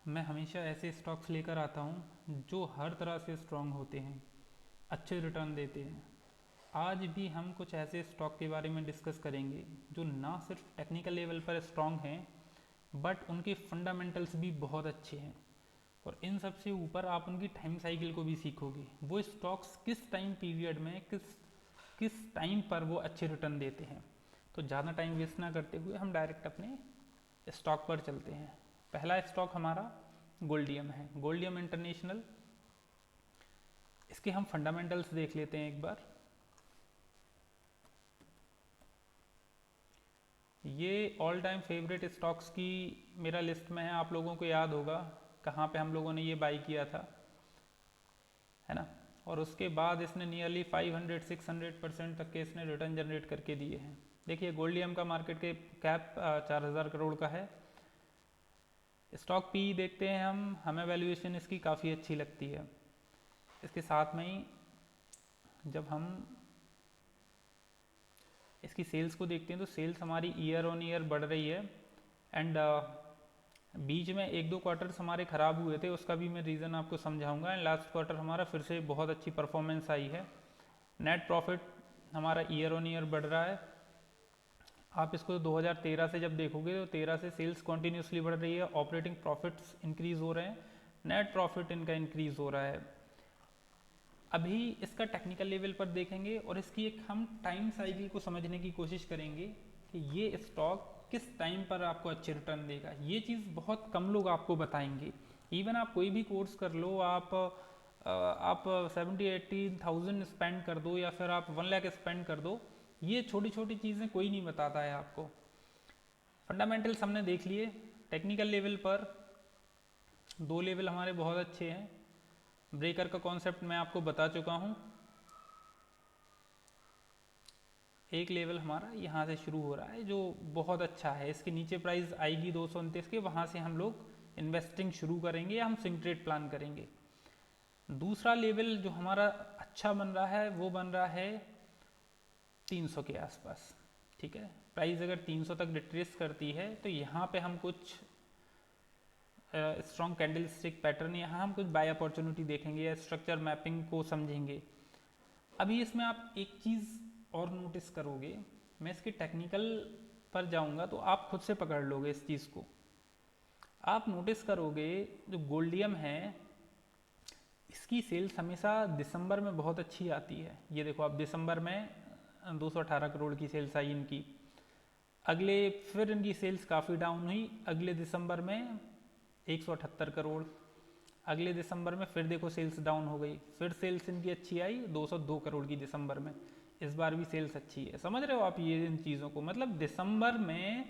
मैं हमेशा ऐसे स्टॉक्स लेकर आता हूँ जो हर तरह से स्ट्रांग होते हैं, अच्छे रिटर्न देते हैं। आज भी हम कुछ ऐसे स्टॉक के बारे में डिस्कस करेंगे जो ना सिर्फ टेक्निकल लेवल पर स्ट्रांग हैं, बट उनके फंडामेंटल्स भी बहुत अच्छे हैं। और इन सब से ऊपर आप उनकी टाइम साइकिल को भी सीखोगे, वो स्टॉक्स किस टाइम पीरियड में किस किस टाइम पर वो अच्छे रिटर्न देते हैं। तो ज़्यादा टाइम वेस्ट ना करते हुए हम डायरेक्ट अपने स्टॉक पर चलते हैं। पहला स्टॉक हमारा गोल्डियम है, गोल्डियम इंटरनेशनल। इसके हम फंडामेंटल्स देख लेते हैं एक बार। ये ऑल टाइम फेवरेट स्टॉक्स की मेरा लिस्ट में है। आप लोगों को याद होगा कहाँ पे हम लोगों ने ये बाई किया था, है ना। और उसके बाद इसने नियरली 500-600% तक के इसने रिटर्न जनरेट करके दिए हैं। देखिए गोल्डियम का मार्केट के कैप 4,000 करोड़ का है। स्टॉक पी देखते हैं हम, हमें वैल्यूएशन इसकी काफ़ी अच्छी लगती है। इसके साथ में ही जब हम इसकी सेल्स को देखते हैं तो सेल्स हमारी ईयर ऑन ईयर बढ़ रही है। एंड बीच में एक दो क्वार्टर्स हमारे ख़राब हुए थे, उसका भी मैं रीज़न आपको समझाऊंगा। एंड लास्ट क्वार्टर हमारा फिर से बहुत अच्छी परफॉर्मेंस आई है। नेट प्रॉफिट हमारा ईयर ऑन ईयर बढ़ रहा है। आप इसको 2013 से जब देखोगे तो 13 से सेल्स कॉन्टीन्यूसली बढ़ रही है, ऑपरेटिंग प्रॉफिट्स इंक्रीज हो रहे हैं, नेट प्रॉफिट इनका इंक्रीज हो रहा है। अभी इसका टेक्निकल लेवल पर देखेंगे और इसकी एक हम टाइम साइकिल को समझने की कोशिश करेंगे कि ये स्टॉक किस टाइम पर आपको अच्छे रिटर्न देगा। ये चीज़ बहुत कम लोग आपको बताएंगे। इवन आप कोई भी कोर्स कर लो, आप 70-80 थाउजेंड स्पेंड कर दो या फिर आप 1 लाख स्पेंड कर दो, ये छोटी छोटी चीज़ें कोई नहीं बताता है आपको। फंडामेंटल्स हमने देख लिए। टेक्निकल लेवल पर दो लेवल हमारे बहुत अच्छे हैं। ब्रेकर का कॉन्सेप्ट मैं आपको बता चुका हूँ। एक लेवल हमारा यहाँ से शुरू हो रहा है जो बहुत अच्छा है, इसके नीचे प्राइस आएगी 229 के, वहाँ से हम लोग इन्वेस्टिंग शुरू करेंगे या हम स्विंग ट्रेड प्लान करेंगे। दूसरा लेवल जो हमारा अच्छा बन रहा है वो बन रहा है 300 के आसपास। ठीक है, प्राइस अगर 300 तक रिट्रेस करती है तो यहाँ पे हम कुछ स्ट्रॉन्ग कैंडल स्टिक पैटर्न, यहाँ हम कुछ बाय अपॉर्चुनिटी देखेंगे या स्ट्रक्चर मैपिंग को समझेंगे। अभी इसमें आप एक चीज़ और नोटिस करोगे, मैं इसके टेक्निकल पर जाऊंगा तो आप खुद से पकड़ लोगे इस चीज़ को। आप नोटिस करोगे जो गोल्डियम है इसकी सेल्स हमेशा दिसंबर में बहुत अच्छी आती है। ये देखो आप, दिसंबर में 218 करोड़ की सेल्स आई इनकी। अगले फिर इनकी सेल्स काफ़ी डाउन हुई, अगले दिसंबर में 178 करोड़। अगले दिसंबर में फिर देखो सेल्स डाउन हो गई, फिर सेल्स इनकी अच्छी आई 202 करोड़ की दिसंबर में। इस बार भी सेल्स अच्छी है। समझ रहे हो आप ये इन चीज़ों को, मतलब दिसंबर में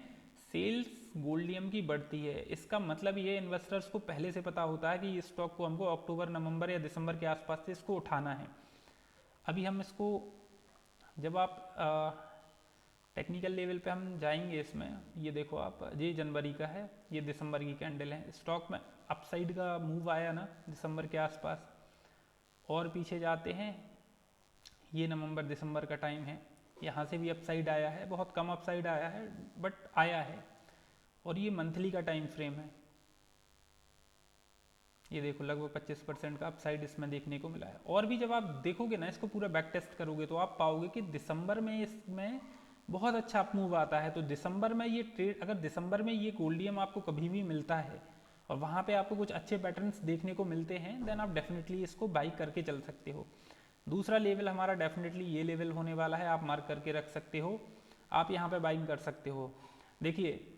सेल्स गोल्डियम की बढ़ती है, इसका मतलब ये इन्वेस्टर्स को पहले से पता होता है कि इस स्टॉक को हमको अक्टूबर नवंबर या दिसंबर के आसपास से इसको उठाना है। अभी हम इसको जब आप टेक्निकल लेवल पे हम जाएंगे इसमें, ये देखो आप, ये जनवरी का है, ये दिसंबर की कैंडल है। स्टॉक में अपसाइड का मूव आया ना दिसंबर के आसपास। और पीछे जाते हैं, ये नवंबर दिसंबर का टाइम है, यहाँ से भी अपसाइड आया है, बहुत कम अपसाइड आया है बट आया है। और ये मंथली का टाइम फ्रेम है, ये देखो लगभग 25% का अपसाइड इसमें देखने को मिला है। और भी जब आप देखोगे ना इसको पूरा बैक टेस्ट करोगे तो आप पाओगे कि दिसंबर में इसमें बहुत अच्छा अप मूव आता है। तो दिसंबर में ये ट्रेड, अगर दिसंबर में ये गोल्डियम आपको कभी भी मिलता है और वहाँ पे आपको कुछ अच्छे पैटर्न्स देखने को मिलते हैं, देन आप डेफिनेटली इसको बाई करके चल सकते हो। दूसरा लेवल हमारा डेफिनेटली ये लेवल होने वाला है, आप मार्क करके रख सकते हो, आप यहाँ पे बाइंग कर सकते हो। देखिए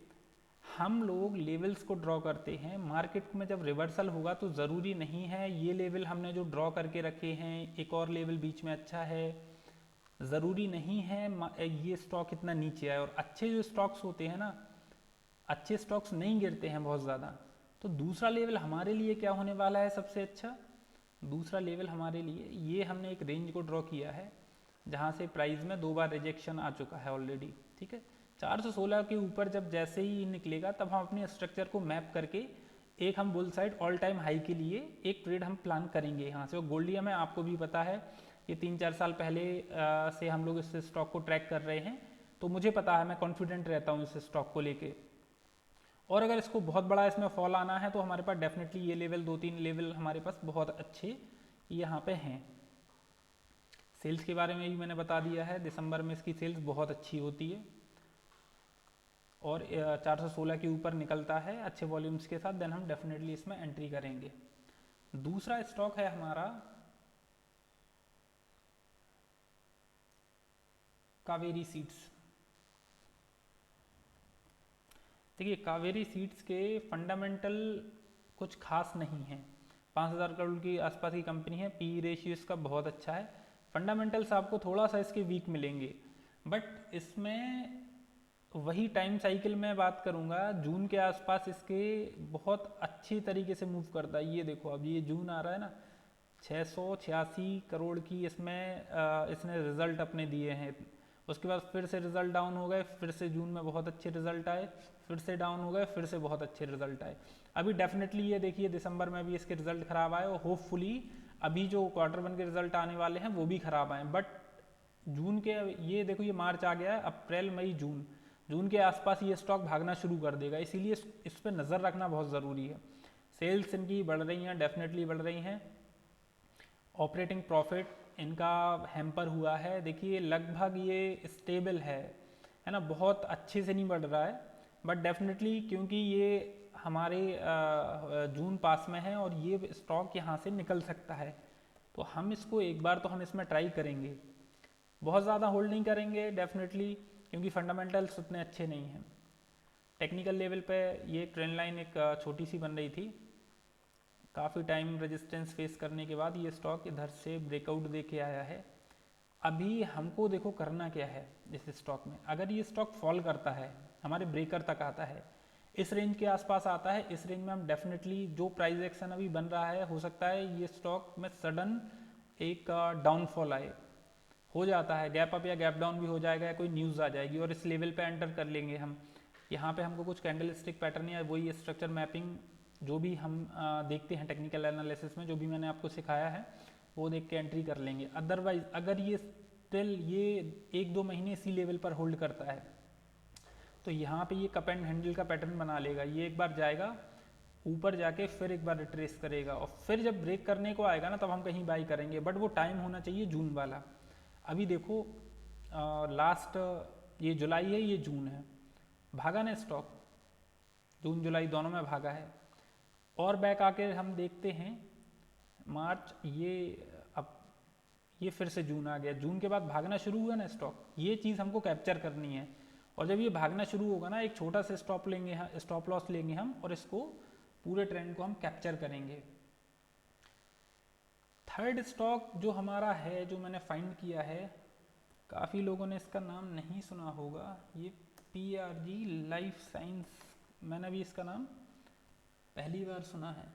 हम लोग लेवल्स को ड्रॉ करते हैं, मार्केट में जब रिवर्सल होगा तो ज़रूरी नहीं है ये लेवल हमने जो ड्रॉ करके रखे हैं, एक और लेवल बीच में अच्छा है, ज़रूरी नहीं है ये स्टॉक इतना नीचे आए। और अच्छे जो स्टॉक्स होते हैं ना, अच्छे स्टॉक्स नहीं गिरते हैं बहुत ज़्यादा। तो दूसरा लेवल हमारे लिए क्या होने वाला है सबसे अच्छा, दूसरा लेवल हमारे लिए, ये हमने एक रेंज को ड्रॉ किया है जहाँ से प्राइस में 2 बार रिजेक्शन आ चुका है ऑलरेडी। ठीक है, 416 के ऊपर जब जैसे ही निकलेगा तब हम अपने स्ट्रक्चर को मैप करके एक हम bull side all time high के लिए एक ट्रेड हम प्लान करेंगे यहाँ से। और गोल्डियम है, आपको भी पता है ये 3-4 साल पहले से हम लोग इस स्टॉक को ट्रैक कर रहे हैं, तो मुझे पता है, मैं कॉन्फिडेंट रहता हूँ इस स्टॉक को लेके। और अगर इसको बहुत बड़ा इसमें फॉल आना है तो हमारे पास डेफिनेटली ये लेवल 2-3 लेवल हमारे पास बहुत अच्छे यहाँ पे हैं। सेल्स के बारे में भी मैंने बता दिया है, दिसंबर में इसकी सेल्स बहुत अच्छी होती है और 416 के ऊपर निकलता है अच्छे वॉल्यूम्स के साथ, देन हम डेफिनेटली इसमें एंट्री करेंगे। दूसरा स्टॉक है हमारा कावेरी सीड्स। देखिए कावेरी सीड्स के फंडामेंटल कुछ खास नहीं है, 5000 करोड़ की आसपास की कंपनी है, पी रेशियो इसका बहुत अच्छा है, फंडामेंटल्स आपको थोड़ा सा इसके वीक मिलेंगे, बट इसमें वही टाइम साइकिल में बात करूंगा, जून के आसपास इसके बहुत अच्छी तरीके से मूव करता है। ये देखो अब ये जून आ रहा है ना, 686 करोड़ की इसमें इसने रिजल्ट अपने दिए हैं, उसके बाद फिर से रिजल्ट डाउन हो गए, फिर से जून में बहुत अच्छे रिजल्ट आए, फिर से डाउन हो गए, फिर से बहुत अच्छे रिजल्ट आए। अभी डेफिनेटली ये देखिए दिसंबर में भी इसके रिजल्ट खराब आए और होपफुली अभी जो क्वार्टर वन के रिजल्ट आने वाले हैं वो भी खराब आए, बट जून के ये देखो ये मार्च आ गया, अप्रैल मई जून, जून के आसपास ये स्टॉक भागना शुरू कर देगा, इसीलिए इस पर नज़र रखना बहुत ज़रूरी है। सेल्स इनकी बढ़ रही हैं, डेफिनेटली बढ़ रही हैं, ऑपरेटिंग प्रॉफिट इनका हैम्पर हुआ है, देखिए लगभग ये स्टेबल है ना, बहुत अच्छे से नहीं बढ़ रहा है, बट डेफिनेटली क्योंकि ये हमारे जून पास में है और ये स्टॉक यहाँ से निकल सकता है, तो हम इसको एक बार तो हम इसमें ट्राई करेंगे, बहुत ज़्यादा होल्ड नहीं करेंगे डेफिनेटली, क्योंकि फंडामेंटल्स उतने अच्छे नहीं हैं। टेक्निकल लेवल पे ये ट्रेंड लाइन एक छोटी सी बन रही थी, काफ़ी टाइम रेजिस्टेंस फेस करने के बाद ये स्टॉक इधर से ब्रेकआउट दे के आया है। अभी हमको देखो करना क्या है इस स्टॉक में, अगर ये स्टॉक फॉल करता है, हमारे ब्रेकर तक आता है, इस रेंज के आसपास आता है, इस रेंज में हम डेफिनेटली जो प्राइस एक्शन अभी बन रहा है, हो सकता है ये स्टॉक में सडन एक डाउनफॉल आए, हो जाता है गैप अप या गैप डाउन भी हो जाएगा या कोई न्यूज़ आ जाएगी और इस लेवल पे एंटर कर लेंगे हम। यहाँ पे हमको कुछ कैंडल स्टिक पैटर्न या वही स्ट्रक्चर मैपिंग जो भी हम देखते हैं टेक्निकल एनालिसिस में, जो भी मैंने आपको सिखाया है वो देख के एंट्री कर लेंगे। अदरवाइज अगर ये स्टिल ये 1-2 महीने इसी लेवल पर होल्ड करता है तो यहाँ पे ये कप एंड हैंडल का पैटर्न बना लेगा, ये एक बार जाएगा ऊपर जाके फिर एक बार रिट्रेस करेगा और फिर जब ब्रेक करने को आएगा ना तब हम कहीं बाई करेंगे, बट वो टाइम होना चाहिए जून वाला। अभी देखो लास्ट ये जुलाई है, ये जून है, भागा ना स्टॉक, जून जुलाई दोनों में भागा है, और बैक आके हम देखते हैं मार्च, ये अब ये फिर से जून आ गया, जून के बाद भागना शुरू हुआ ना स्टॉक, ये चीज़ हमको कैप्चर करनी है, और जब ये भागना शुरू होगा ना एक छोटा सा स्टॉप लेंगे, स्टॉप लॉस लेंगे हम और इसको पूरे ट्रेंड को हम कैप्चर करेंगे। थर्ड स्टॉक जो हमारा है, जो मैंने फाइंड किया है, काफ़ी लोगों ने इसका नाम नहीं सुना होगा, ये PRG लाइफ साइंस, मैंने भी इसका नाम पहली बार सुना है।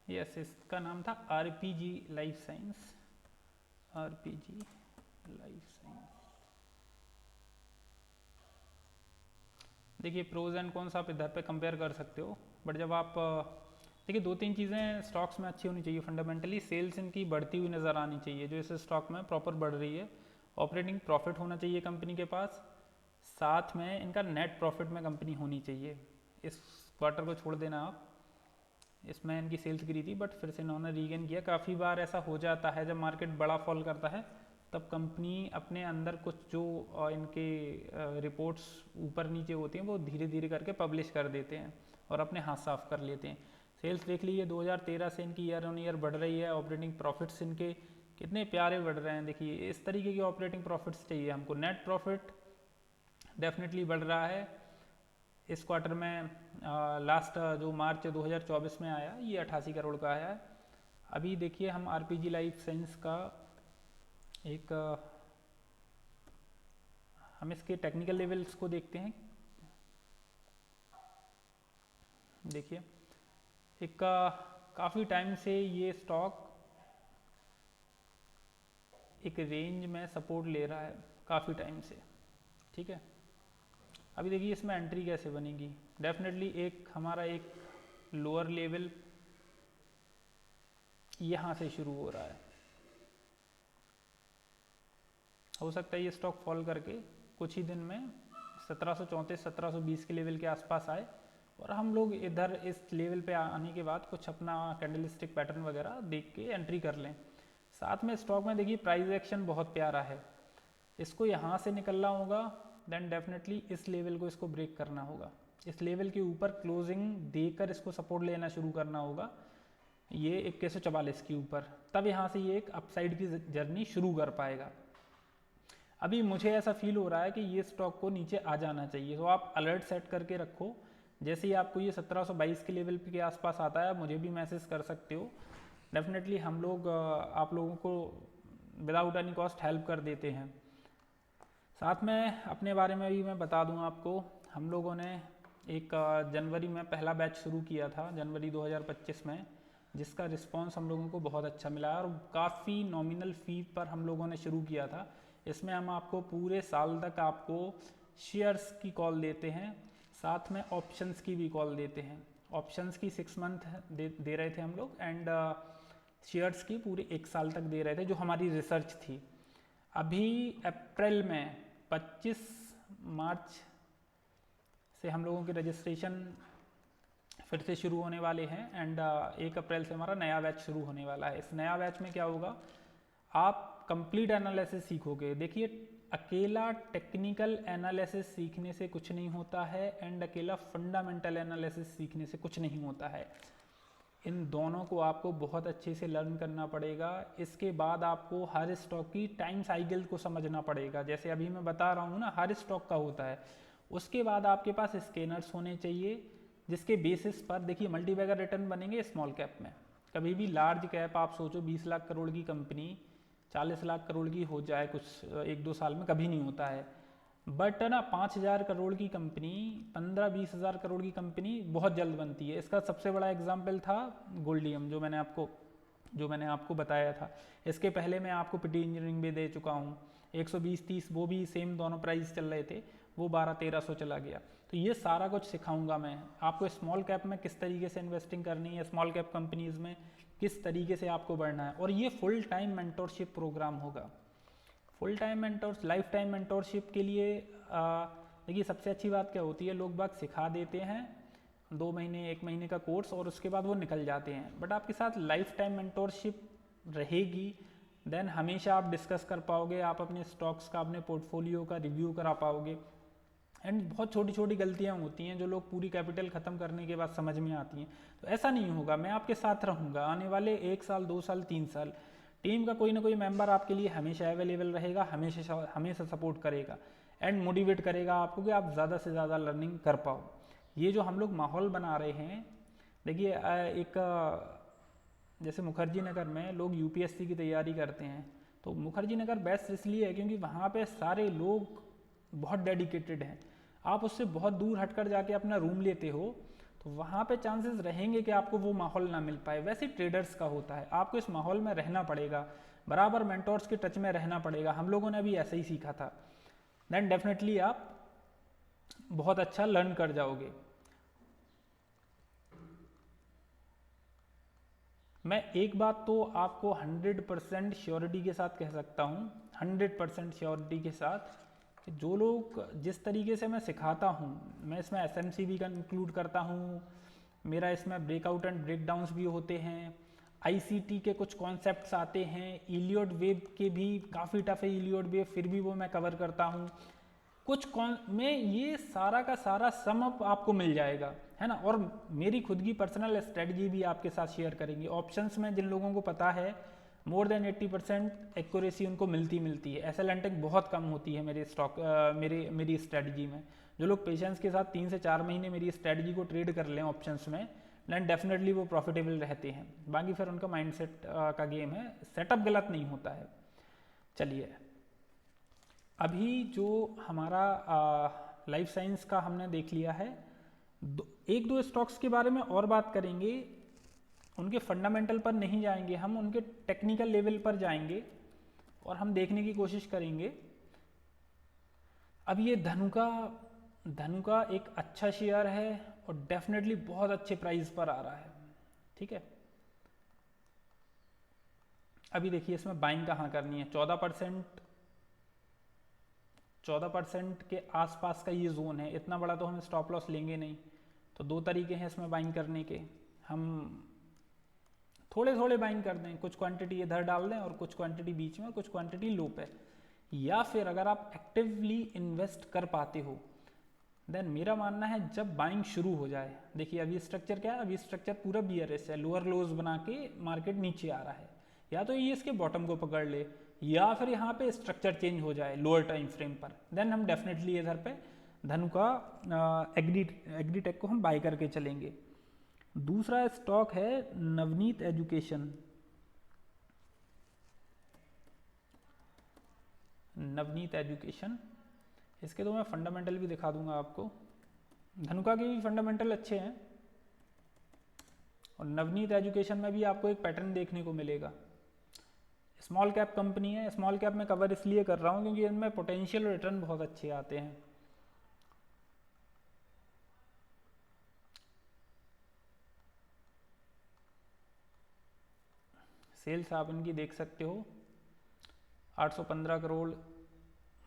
यस, इसका नाम था RPG life science, RPG life science. देखिए प्रोज एंड कौन सा आप इधर पे कंपेयर कर सकते हो, बट जब आप देखिए 2-3 चीज़ें स्टॉक्स में अच्छी होनी चाहिए फंडामेंटली, सेल्स इनकी बढ़ती हुई नज़र आनी चाहिए जो इस स्टॉक में प्रॉपर बढ़ रही है, ऑपरेटिंग प्रॉफिट होना चाहिए कंपनी के पास, साथ में इनका नेट प्रॉफिट में कंपनी होनी चाहिए। इस क्वार्टर को छोड़ देना आप, इसमें इनकी सेल्स गिरी थी बट फिर से इन्होंने रीगेन किया। काफ़ी बार ऐसा हो जाता है जब मार्केट बड़ा फॉल करता है तब कंपनी अपने अंदर कुछ जो इनके रिपोर्ट्स ऊपर नीचे होती हैं वो धीरे धीरे करके पब्लिश कर देते हैं और अपने हाथ साफ कर लेते हैं। सेल्स देख लीजिए 2013 से इनकी ईयर ऑन ईयर बढ़ रही है, ऑपरेटिंग प्रॉफिट्स इनके कितने प्यारे बढ़ रहे हैं, देखिए इस तरीके की ऑपरेटिंग प्रॉफिट्स चाहिए हमको। नेट प्रॉफिट डेफिनेटली बढ़ रहा है इस क्वार्टर में, लास्ट जो मार्च 2024 में आया ये 88 करोड़ का आया है। अभी देखिए हम RPG लाइफ साइंस का एक हम इसके टेक्निकल लेवल्स को देखते हैं। देखिए एक काफ़ी टाइम से ये स्टॉक एक रेंज में सपोर्ट ले रहा है काफ़ी टाइम से, ठीक है। अभी देखिए इसमें एंट्री कैसे बनेगी, डेफिनेटली एक हमारा एक लोअर लेवल यहाँ से शुरू हो रहा है। हो सकता है ये स्टॉक फॉल करके कुछ ही दिन में 1734 1720 के लेवल के आसपास आए और हम लोग इधर इस लेवल पे आने के बाद कुछ अपना कैंडलस्टिक पैटर्न वगैरह देख के एंट्री कर लें। साथ में स्टॉक में देखिए प्राइस एक्शन बहुत प्यारा है, इसको यहाँ से निकलना होगा, देन डेफिनेटली इस लेवल को इसको ब्रेक करना होगा, इस लेवल के ऊपर क्लोजिंग देकर इसको सपोर्ट लेना शुरू करना होगा ये 2144 के ऊपर, तब यहाँ से ये एक अपसाइड की जर्नी शुरू कर पाएगा। अभी मुझे ऐसा फील हो रहा है कि ये स्टॉक को नीचे आ जाना चाहिए, तो आप अलर्ट सेट करके रखो। जैसे ही आपको ये 1722 के लेवल के आसपास आता है मुझे भी मैसेज कर सकते हो, डेफिनेटली हम लोग आप लोगों को विदाउट एनी कॉस्ट हेल्प कर देते हैं। साथ में अपने बारे में भी मैं बता दूं आपको, हम लोगों ने एक जनवरी में पहला बैच शुरू किया था जनवरी 2025 में, जिसका रिस्पांस हम लोगों को बहुत अच्छा मिला और काफ़ी नॉमिनल फी पर हम लोगों ने शुरू किया था। इसमें हम आपको पूरे साल तक आपको शेयर्स की कॉल देते हैं, साथ में ऑप्शंस की भी कॉल देते हैं। ऑप्शंस की 6 मंथ दे रहे थे हम लोग एंड शेयर्स की पूरे 1 साल तक दे रहे थे, जो हमारी रिसर्च थी। अभी अप्रैल में 25 मार्च से हम लोगों के रजिस्ट्रेशन फिर से शुरू होने वाले हैं एंड 1 अप्रैल से हमारा नया बैच शुरू होने वाला है। इस नया बैच में क्या होगा, आप कंप्लीट एनालिसिस सीखोगे। देखिए अकेला टेक्निकल एनालिसिस सीखने से कुछ नहीं होता है एंड अकेला फंडामेंटल एनालिसिस सीखने से कुछ नहीं होता है, इन दोनों को आपको बहुत अच्छे से लर्न करना पड़ेगा। इसके बाद आपको हर स्टॉक की टाइम साइकिल को समझना पड़ेगा, जैसे अभी मैं बता रहा हूँ ना हर स्टॉक का होता है। उसके बाद आपके पास स्कैनर्स होने चाहिए जिसके बेसिस पर देखिए मल्टीबैगर रिटर्न बनेंगे स्मॉल कैप में। कभी भी लार्ज कैप आप सोचो 20 लाख करोड़ की कंपनी 40 लाख करोड़ की हो जाए कुछ 1-2 साल में, कभी नहीं होता है। बट ना 5,000 करोड़ की कंपनी 15-20 हज़ार करोड़ की कंपनी बहुत जल्द बनती है। इसका सबसे बड़ा एग्जाम्पल था गोल्डियम, जो मैंने आपको बताया था। इसके पहले मैं आपको पिटी इंजीनियरिंग भी दे चुका हूँ, 120-30 वो भी सेम दोनों प्राइस चल रहे थे, वो 1200-1300 चला गया। तो ये सारा कुछ सिखाऊंगा मैं आपको, स्मॉल कैप में किस तरीके से इन्वेस्टिंग करनी है, स्मॉल कैप कंपनीज में किस तरीके से आपको बढ़ना है। और ये फुल टाइम मेंटोरशिप प्रोग्राम होगा। Full time mentors life time mentorship के लिए देखिए सबसे अच्छी बात क्या होती है, लोग बाग सिखा देते हैं 2 महीने 1 महीने का कोर्स और उसके बाद वो निकल जाते हैं। बट आपके साथ लाइफ टाइम मेंटोरशिप रहेगी, देन हमेशा आप डिस्कस कर पाओगे, आप अपने स्टॉक्स का अपने पोर्टफोलियो का रिव्यू करा पाओगे। एंड बहुत छोटी छोटी गलतियां होती हैं जो लोग पूरी कैपिटल ख़त्म करने के बाद समझ में आती हैं। तो ऐसा नहीं होगा, मैं आपके साथ रहूँगा आने वाले 1 साल 2 साल 3 साल। टीम का कोई ना कोई मेंबर आपके लिए हमेशा अवेलेबल रहेगा, हमेशा सपोर्ट करेगा एंड मोटिवेट करेगा आपको कि आप ज़्यादा से ज़्यादा लर्निंग कर पाओ। ये जो हम लोग माहौल बना रहे हैं, देखिए एक जैसे मुखर्जी नगर में लोग यूपीएससी की तैयारी करते हैं, तो मुखर्जी नगर बेस्ट इसलिए है क्योंकि वहाँ पे सारे लोग बहुत डेडिकेटेड हैं। आप उससे बहुत दूर हटकर जाके अपना रूम लेते हो तो वहाँ पे चांसेस रहेंगे कि आपको वो माहौल ना मिल पाए। वैसे ट्रेडर्स का होता है, आपको इस माहौल में रहना पड़ेगा, बराबर मेंटोर्स के टच में रहना पड़ेगा। हम लोगों ने भी ऐसे ही सीखा था, देन डेफिनेटली आप बहुत अच्छा लर्न कर जाओगे। मैं एक बात तो आपको 100% श्योरिटी के साथ कह सकता हूँ, 100% श्योरिटी के साथ, कि जो लोग जिस तरीके से मैं सिखाता हूँ, मैं इसमें एसएमसी भी इंक्लूड करता हूँ, मेरा इसमें ब्रेकआउट एंड ब्रेकडाउन्स भी होते हैं, आईसीटी के कुछ कॉन्सेप्ट्स आते हैं, इलियड वेव के भी काफ़ी टफ है इलियड वेव, फिर भी वो मैं कवर करता हूँ कुछ में, ये सारा का सारा सम अप आपको मिल जाएगा, है ना। और मेरी खुद की पर्सनल स्ट्रेटजी भी आपके साथ शेयर करेंगे। ऑप्शंस में जिन लोगों को पता है मोर देन 80% एक्यूरेसी उनको मिलती है, एसएलएनटेक बहुत कम होती है मेरे स्टॉक मेरी स्ट्रेटजी में। जो लोग पेशेंस के साथ 3 से 4 महीने मेरी स्ट्रेटजी को ट्रेड कर लें ऑप्शंस में, देन डेफिनेटली वो प्रॉफिटेबल रहते हैं। बाकी फिर उनका माइंडसेट का गेम है, सेटअप गलत नहीं होता है। चलिए अभी जो हमारा लाइफ साइंस का हमने देख लिया है, 1-2 स्टॉक्स के बारे में और बात करेंगे। उनके फंडामेंटल पर नहीं जाएंगे, हम उनके टेक्निकल लेवल पर जाएंगे और हम देखने की कोशिश करेंगे। अब ये धनुका एक अच्छा शेयर है और डेफिनेटली बहुत अच्छे प्राइस पर आ रहा है, ठीक है। अभी देखिए इसमें बाइंग कहाँ करनी है, 14% के आसपास का ये जोन है, इतना बड़ा तो हम स्टॉप लॉस लेंगे नहीं। तो दो तरीके हैं इसमें बाइंग करने के, हम थोड़े थोड़े बाइंग कर दें, कुछ क्वांटिटी इधर डाल दें और कुछ क्वांटिटी बीच में और कुछ क्वांटिटी लो पे। या फिर अगर आप एक्टिवली इन्वेस्ट कर पाते हो देन मेरा मानना है जब बाइंग शुरू हो जाए, देखिए अभी स्ट्रक्चर क्या है, अभी स्ट्रक्चर पूरा बियरिश है, लोअर लोज बना के मार्केट नीचे आ रहा है, या तो ये इसके बॉटम को पकड़ ले या फिर यहाँ पे स्ट्रक्चर चेंज हो जाए लोअर टाइम फ्रेम पर, देन हम डेफिनेटली इधर पे धनुका एग्रीटेक को हम बाय करके चलेंगे। दूसरा स्टॉक है नवनीत एजुकेशन। नवनीत एजुकेशन, इसके तो मैं फंडामेंटल भी दिखा दूंगा आपको। धनुका के भी फंडामेंटल अच्छे हैं और नवनीत एजुकेशन में भी आपको एक पैटर्न देखने को मिलेगा। स्मॉल कैप कंपनी है, स्मॉल कैप में कवर इसलिए कर रहा हूँ क्योंकि इनमें पोटेंशियल रिटर्न बहुत अच्छे आते हैं। सेल्स आप इनकी देख सकते हो 815 करोड़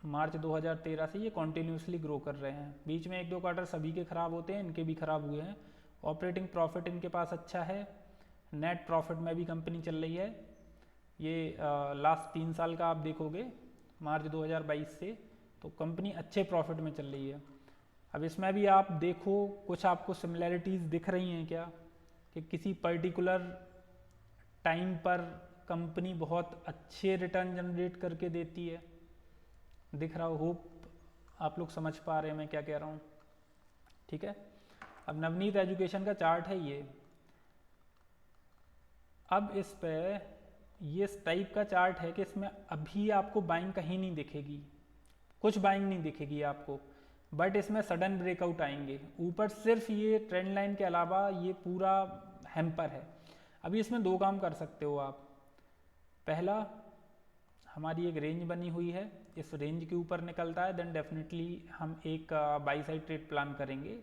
मार्च 2013 से ये कॉन्टिन्यूसली ग्रो कर रहे हैं। बीच में एक दो क्वार्टर सभी के खराब होते हैं, इनके भी खराब हुए हैं। ऑपरेटिंग प्रॉफिट इनके पास अच्छा है, नेट प्रॉफिट में भी कंपनी चल रही है। ये लास्ट 3 साल का आप देखोगे मार्च 2022 से, तो कंपनी अच्छे प्रॉफिट में चल रही है। अब इसमें भी आप देखो कुछ आपको सिमिलैरिटीज़ दिख रही हैं क्या, कि किसी पर्टिकुलर टाइम पर कंपनी बहुत अच्छे रिटर्न जनरेट करके देती है, दिख रहा हो, होप आप लोग समझ पा रहे हैं मैं क्या कह रहा हूँ, ठीक है। अब नवनीत एजुकेशन का चार्ट है ये, अब इस पे ये इस टाइप का चार्ट है कि इसमें अभी आपको बाइंग कहीं नहीं दिखेगी, कुछ बाइंग नहीं दिखेगी आपको, बट इसमें सडन ब्रेकआउट आएंगे ऊपर। सिर्फ ये ट्रेंड लाइन के अलावा ये पूरा हैम्पर है। अभी इसमें दो काम कर सकते हो आप। पहला, हमारी एक रेंज बनी हुई है, इस रेंज के ऊपर निकलता है देन डेफिनेटली हम एक बाई साइड ट्रेड प्लान करेंगे।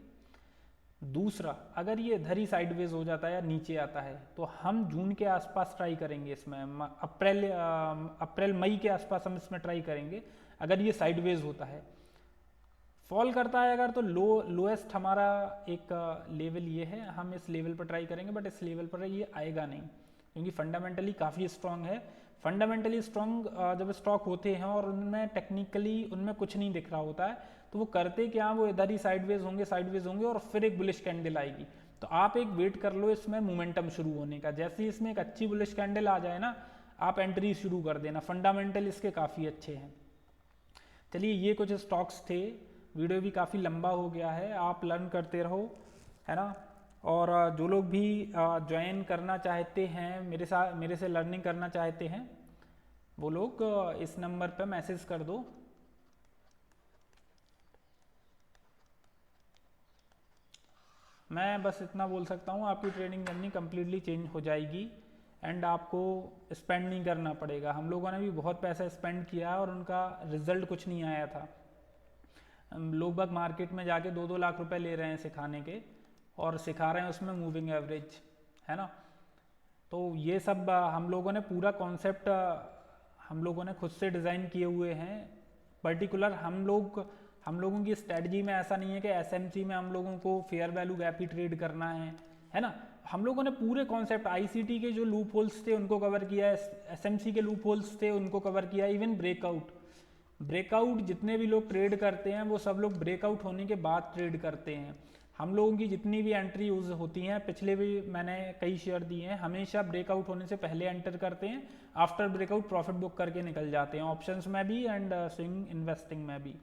दूसरा, अगर ये इधर ही साइडवेज हो जाता है या नीचे आता है तो हम जून के आसपास ट्राई करेंगे, इसमें अप्रैल मई के आसपास हम इसमें ट्राई करेंगे। अगर ये साइडवेज होता है, फॉल करता है अगर, तो लोएस्ट हमारा एक लेवल ये है, हम इस लेवल पर ट्राई करेंगे, बट इस लेवल पर ये आएगा नहीं क्योंकि फंडामेंटली काफ़ी स्ट्रांग है। फंडामेंटली स्ट्रांग जब स्टॉक होते हैं और उनमें टेक्निकली उनमें कुछ नहीं दिख रहा होता है, तो वो करते क्या, वो इधर ही साइडवेज होंगे और फिर एक बुलिश कैंडल आएगी। तो आप एक वेट कर लो इसमें मोमेंटम शुरू होने का, जैसे ही इसमें एक अच्छी बुलिश कैंडल आ जाए ना, आप एंट्री शुरू कर देना। फंडामेंटल इसके काफ़ी अच्छे हैं। चलिए, ये कुछ स्टॉक्स थे, वीडियो भी काफ़ी लंबा हो गया है, आप लर्न करते रहो, है ना। और जो लोग भी ज्वाइन करना चाहते हैं मेरे से लर्निंग करना चाहते हैं, वो लोग इस नंबर पे मैसेज कर दो। मैं बस इतना बोल सकता हूँ, आपकी ट्रेडिंग जर्नी कम्प्लीटली चेंज हो जाएगी एंड आपको स्पेंड नहीं करना पड़ेगा। हम लोगों ने भी बहुत पैसा स्पेंड किया है और उनका रिजल्ट कुछ नहीं आया था। लोग बाग मार्केट में जाके 2-2 लाख रुपए ले रहे हैं सिखाने के, और सिखा रहे हैं उसमें मूविंग एवरेज, है ना। तो ये सब हम लोगों ने पूरा कॉन्सेप्ट हम लोगों ने खुद से डिज़ाइन किए हुए हैं। पर्टिकुलर हम लोगों की स्ट्रेटजी में ऐसा नहीं है कि एसएमसी में हम लोगों को फेयर वैल्यू गैप ही ट्रेड करना है ना। हम लोगों ने पूरे कॉन्सेप्ट आईसीटी के जो लूप होल्स थे उनको कवर किया है, एसएमसी के लूप होल्स थे उनको कवर किया, इवन ब्रेकआउट जितने भी लोग ट्रेड करते हैं वो सब लोग ब्रेकआउट होने के बाद ट्रेड करते हैं। हम लोगों की जितनी भी एंट्री यूज होती हैं, पिछले भी मैंने कई शेयर दिए हैं, हमेशा ब्रेकआउट होने से पहले एंटर करते हैं, आफ्टर ब्रेकआउट प्रॉफिट बुक करके निकल जाते हैं, ऑप्शंस में भी एंड स्विंग इन्वेस्टिंग में भी।